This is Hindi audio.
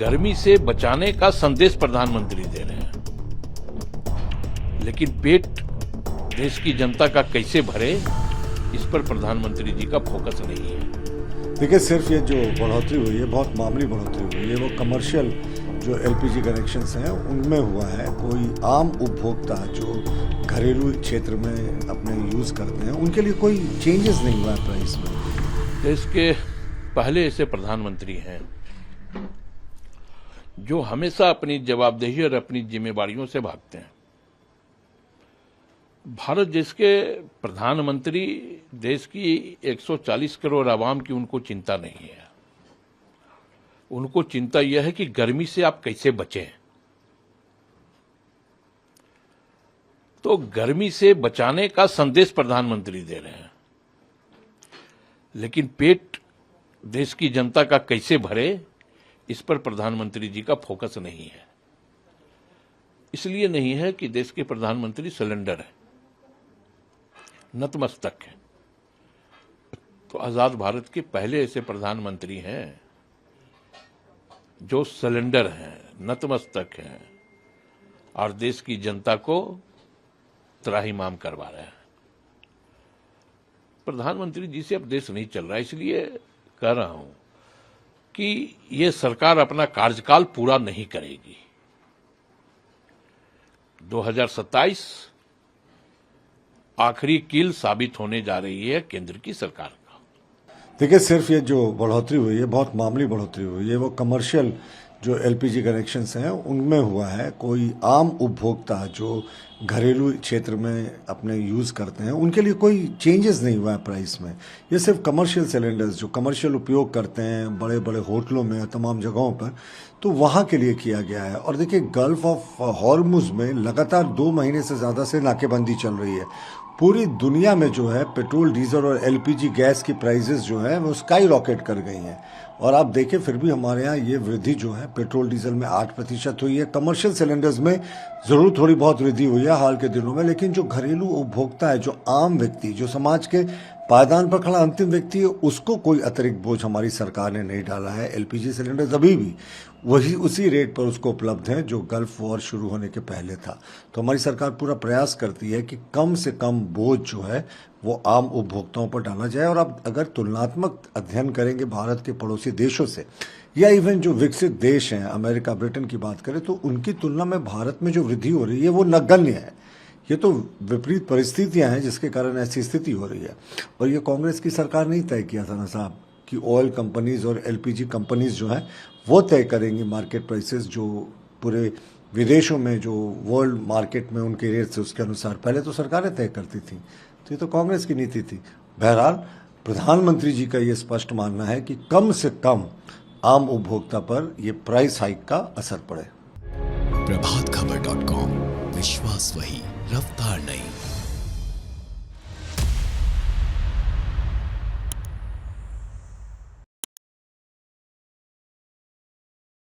गर्मी से बचाने का संदेश प्रधानमंत्री दे रहे हैं, लेकिन पेट देश की जनता का कैसे भरे, इस पर प्रधानमंत्री जी का फोकस नहीं है। देखिए, सिर्फ ये जो बढ़ोतरी हुई है, बहुत मामूली बढ़ोतरी हुई है, वो कमर्शियल जो एलपीजी कनेक्शंस हैं उनमें हुआ है। कोई आम उपभोक्ता जो घरेलू क्षेत्र में अपने यूज़ करते हैं, उनके लिए कोई चेंजेस नहीं हुआ है प्राइस में। देश के पहले ऐसे प्रधानमंत्री हैं जो हमेशा अपनी जवाबदेही और अपनी जिम्मेवारियों से भागते हैं। भारत देश के प्रधानमंत्री, देश की 140 करोड़ आवाम की उनको चिंता नहीं है। उनको चिंता यह है कि गर्मी से आप कैसे बचें। तो गर्मी से बचाने का संदेश प्रधानमंत्री दे रहे हैं, लेकिन पेट देश की जनता का कैसे भरे, इस पर प्रधानमंत्री जी का फोकस नहीं है। इसलिए नहीं है कि देश के प्रधानमंत्री सिलेंडर है, नतमस्तक है। तो आजाद भारत के पहले ऐसे प्रधानमंत्री हैं जो सिलेंडर हैं, नतमस्तक हैं और देश की जनता को त्राहिमाम करवा रहे हैं। प्रधानमंत्री जी से अब देश नहीं चल रहा है, इसलिए कह रहा हूं कि ये सरकार अपना कार्यकाल पूरा नहीं करेगी। 2027 आखिरी कील साबित होने जा रही है केंद्र की सरकार का। देखिए, सिर्फ ये जो बढ़ोतरी हुई है, बहुत मामूली बढ़ोतरी हुई है, वो कमर्शियल जो एलपीजी कनेक्शंस हैं उनमें हुआ है। कोई आम उपभोक्ता जो घरेलू क्षेत्र में अपने यूज़ करते हैं, उनके लिए कोई चेंजेस नहीं हुआ है प्राइस में। ये सिर्फ कमर्शियल सिलेंडर्स जो कमर्शियल उपयोग करते हैं बड़े बड़े होटलों में, तमाम जगहों पर, तो वहाँ के लिए किया गया है। और देखिए, गल्फ ऑफ हॉर्मुज़ में लगातार 2 महीने से ज़्यादा से नाकेबंदी चल रही है। पूरी दुनिया में जो है पेट्रोल, डीजल और एलपीजी गैस की प्राइसेस जो है वो स्काई रॉकेट कर गई हैं। और आप देखें, फिर भी हमारे यहाँ ये वृद्धि जो है पेट्रोल डीजल में 8% हुई है। कमर्शियल सिलेंडर्स में ज़रूर थोड़ी बहुत वृद्धि हुई है हाल के दिनों में, लेकिन जो घरेलू उपभोक्ता है, जो आम व्यक्ति, जो समाज के पायदान पर खड़ा अंतिम व्यक्ति है, उसको कोई अतिरिक्त बोझ हमारी सरकार ने नहीं डाला है। एलपीजी सिलेंडर्स अभी भी वही उसी रेट पर उसको उपलब्ध है जो गल्फ वॉर शुरू होने के पहले था। तो हमारी सरकार पूरा प्रयास करती है कि कम से कम बोझ जो है वो आम उपभोक्ताओं पर डाला जाए। और आप अगर तुलनात्मक अध्ययन करेंगे भारत के पड़ोसी देशों से, या इवन जो विकसित देश हैं, अमेरिका, ब्रिटेन की बात करें, तो उनकी तुलना में भारत में जो वृद्धि हो रही है वो नगण्य है। ये तो विपरीत परिस्थितियां हैं जिसके कारण ऐसी स्थिति हो रही है। और ये कांग्रेस की सरकार नहीं तय किया था ना साहब कि ऑयल कंपनीज और एलपीजी कंपनीज जो हैं वो तय करेंगी मार्केट प्राइसेस, जो पूरे विदेशों में जो वर्ल्ड मार्केट में उनके रेट से उसके अनुसार पहले तो सरकारें तय करती थी। तो ये तो कांग्रेस की नीति थी। बहरहाल, प्रधानमंत्री जी का ये स्पष्ट मानना है कि कम से कम आम उपभोक्ता पर ये प्राइस हाइक का असर पड़े। प्रभातखबर.com, विश्वास वही, रफ्तार नहीं।